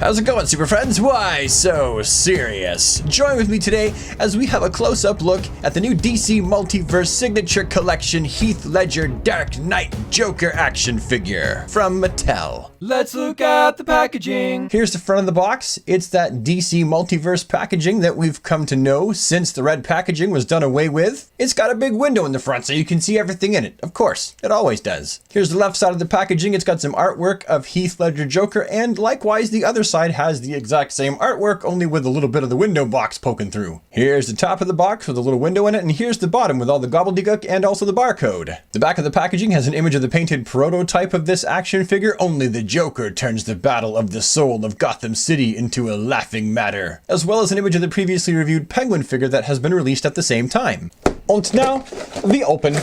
How's it going, super friends? Why so serious? Join with me today as we have a close-up look at the new DC Multiverse Signature Collection Heath Ledger Dark Knight Joker action figure from Mattel. Let's look at the packaging. Here's the front of the box. It's that DC Multiverse packaging that we've come to know since the red packaging was done away with. It's got a big window in the front so you can see everything in it. Of course, it always does. Here's the left side of the packaging. It's got some artwork of Heath Ledger Joker, and likewise the other side has the exact same artwork, only with a little bit of the window box poking through. Here's the top of the box with a little window in it, and here's the bottom with all the gobbledygook and also the barcode. The back of the packaging has an image of the painted prototype of this action figure. Only the Joker turns the battle of the soul of Gotham City into a laughing matter, as well as an image of the previously reviewed Penguin figure that has been released at the same time. And now, the open.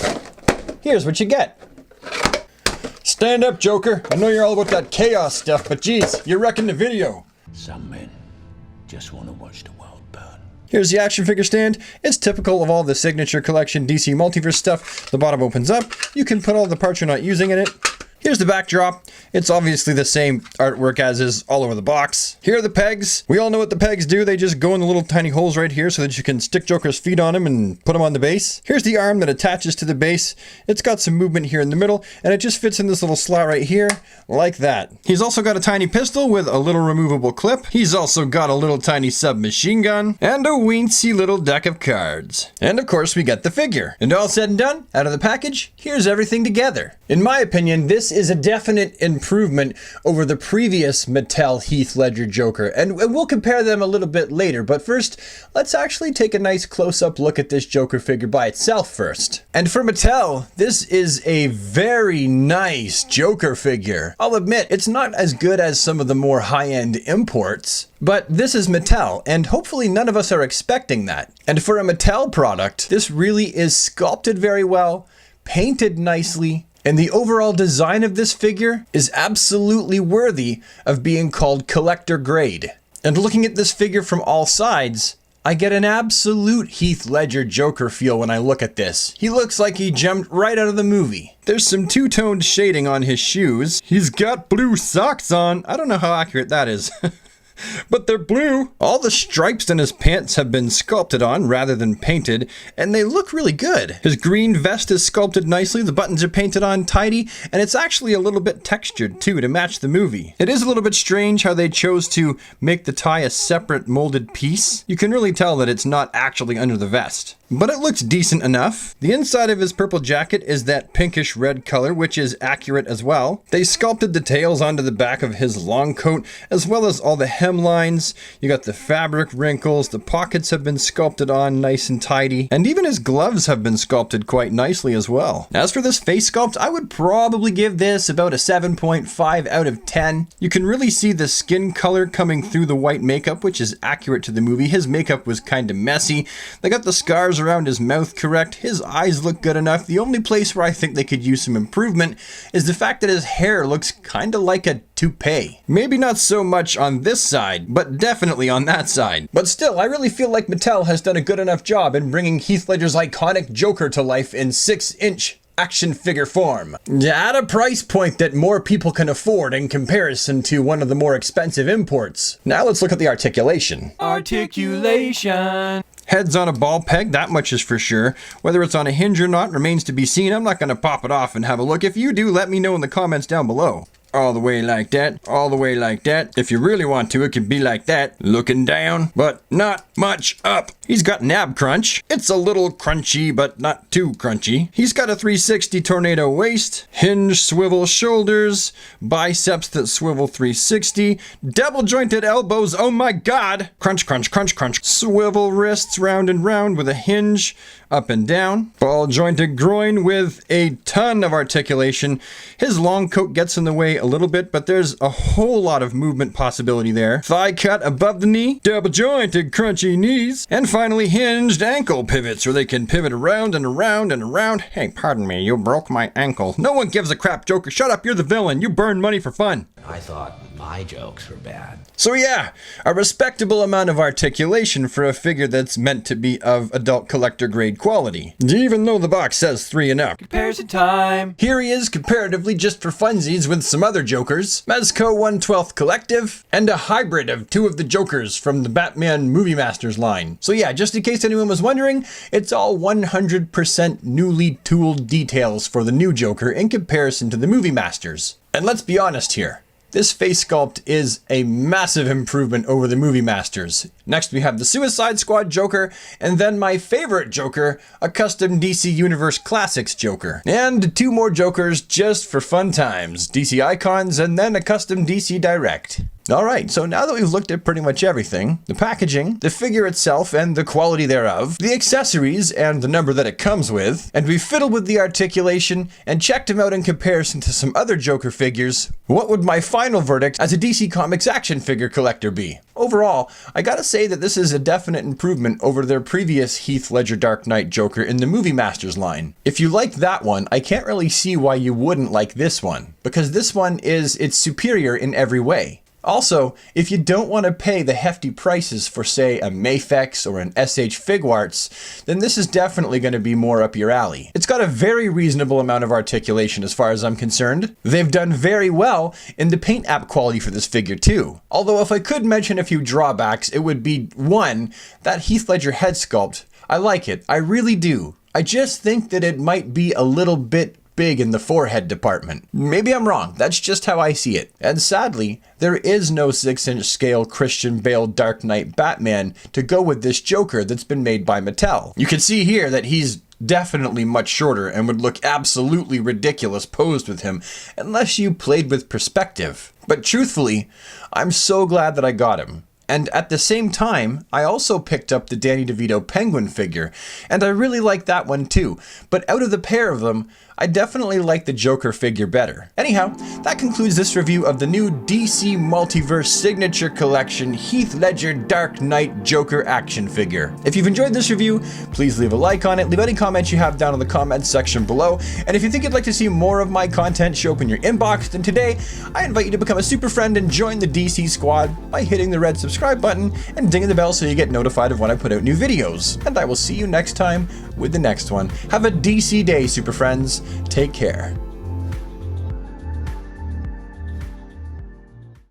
Here's what you get. Stand up, Joker. I know you're all about that chaos stuff, but geez, you're wrecking the video. Some men just want to watch the world burn. Here's the action figure stand. It's typical of all the Signature Collection DC Multiverse stuff. The bottom opens up. You can put all the parts you're not using in it. Here's the backdrop. It's obviously the same artwork as is all over the box. Here are the pegs. We all know what the pegs do. They just go in the little tiny holes right here so that you can stick Joker's feet on them and put them on the base. Here's the arm that attaches to the base. It's got some movement here in the middle, and it just fits in this little slot right here, like that. He's also got a tiny pistol with a little removable clip. He's also got a little tiny submachine gun, and a weensy little deck of cards. And of course, we get the figure. And all said and done, out of the package, here's everything together. In my opinion, this is a definite improvement over the previous Mattel Heath Ledger Joker, and we'll compare them a little bit later, but first, let's actually take a nice close-up look at this Joker figure by itself first. And for Mattel, this is a very nice Joker figure. I'll admit, it's not as good as some of the more high-end imports, but this is Mattel, and hopefully none of us are expecting that. And for a Mattel product, this really is sculpted very well, painted nicely, and the overall design of this figure is absolutely worthy of being called collector grade. And looking at this figure from all sides, I get an absolute Heath Ledger Joker feel when I look at this. He looks like he jumped right out of the movie. There's some two-toned shading on his shoes. He's got blue socks on. I don't know how accurate that is. But they're blue. All the stripes in his pants have been sculpted on rather than painted, and they look really good. His green vest is sculpted nicely, the buttons are painted on tidy, and it's actually a little bit textured too to match the movie. It is a little bit strange how they chose to make the tie a separate molded piece. You can really tell that it's not actually under the vest. But it looks decent enough. The inside of his purple jacket is that pinkish red color, which is accurate as well. They sculpted the tails onto the back of his long coat, as well as all the hemlines. You got the fabric wrinkles, the pockets have been sculpted on nice and tidy, and even his gloves have been sculpted quite nicely as well. As for this face sculpt, I would probably give this about a 7.5 out of 10. You can really see the skin color coming through the white makeup, which is accurate to the movie. His makeup was kind of messy. They got the scars around his mouth correct. His eyes look good enough. The only place where I think they could use some improvement is the fact that his hair looks kind of like a toupee. Maybe not so much on this side, but definitely on that side. But still, I really feel like Mattel has done a good enough job in bringing Heath Ledger's iconic Joker to life in 6-inch action figure form, at a price point that more people can afford in comparison to one of the more expensive imports. Now let's look at the articulation. Articulation. Head's on a ball peg, that much is for sure. Whether it's on a hinge or not remains to be seen. I'm not going to pop it off and have a look. If you do, let me know in the comments down below. All the way like that, all the way like that. If you really want to, it can be like that, looking down, but not much up. He's got nab crunch. It's a little crunchy, but not too crunchy. He's got a 360 tornado waist, hinge swivel shoulders, biceps that swivel 360, double jointed elbows, oh my god! Crunch, crunch, crunch, crunch. Swivel wrists round and round with a hinge, up and down. Ball jointed groin with a ton of articulation. His long coat gets in the way a little bit, but there's a whole lot of movement possibility there. Thigh cut above the knee, double jointed crunchy knees, and finally hinged ankle pivots where they can pivot around and around and around. Hey, pardon me, you broke my ankle. No one gives a crap, Joker. Shut up, you're the villain. You burn money for fun. I thought my jokes were bad. So yeah, a respectable amount of articulation for a figure that's meant to be of adult collector grade quality. Even though the box says 3 and up. Comparison time. Here he is comparatively just for funsies with some other Jokers, Mezco 1/12 Collective, and a hybrid of 2 of the Jokers from the Batman Movie Masters line. So yeah, just in case anyone was wondering, it's all 100% newly tooled details for the new Joker in comparison to the Movie Masters. And let's be honest here. This face sculpt is a massive improvement over the Movie Masters. Next we have the Suicide Squad Joker, and then my favorite Joker, a custom DC Universe Classics Joker. And 2 more Jokers just for fun times, DC Icons and then a custom DC Direct. Alright, so now that we've looked at pretty much everything, the packaging, the figure itself and the quality thereof, the accessories and the number that it comes with, and we've fiddled with the articulation and checked him out in comparison to some other Joker figures, what would my final verdict as a DC Comics action figure collector be? Overall, I gotta say that this is a definite improvement over their previous Heath Ledger Dark Knight Joker in the Movie Masters line. If you liked that one, I can't really see why you wouldn't like this one, because this one it's superior in every way. Also, if you don't want to pay the hefty prices for, say, a Mafex or an SH Figuarts, then this is definitely going to be more up your alley. It's got a very reasonable amount of articulation as far as I'm concerned. They've done very well in the paint app quality for this figure too. Although if I could mention a few drawbacks, it would be 1, that Heath Ledger head sculpt. I like it, I really do. I just think that it might be a little bit big in the forehead department. Maybe I'm wrong, that's just how I see it. And sadly, there is no 6-inch scale Christian Bale Dark Knight Batman to go with this Joker that's been made by Mattel. You can see here that he's definitely much shorter and would look absolutely ridiculous posed with him unless you played with perspective. But truthfully, I'm so glad that I got him. And at the same time, I also picked up the Danny DeVito Penguin figure, and I really like that one too. But out of the pair of them, I definitely like the Joker figure better. Anyhow, that concludes this review of the new DC Multiverse Signature Collection Heath Ledger Dark Knight Joker action figure. If you've enjoyed this review, please leave a like on it, leave any comments you have down in the comments section below, and if you think you'd like to see more of my content show up in your inbox, then today, I invite you to become a super friend and join the DC squad by hitting the red subscribe button and dinging the bell so you get notified of when I put out new videos. And I will see you next time with the next one. Have a DC day, super friends. Take care.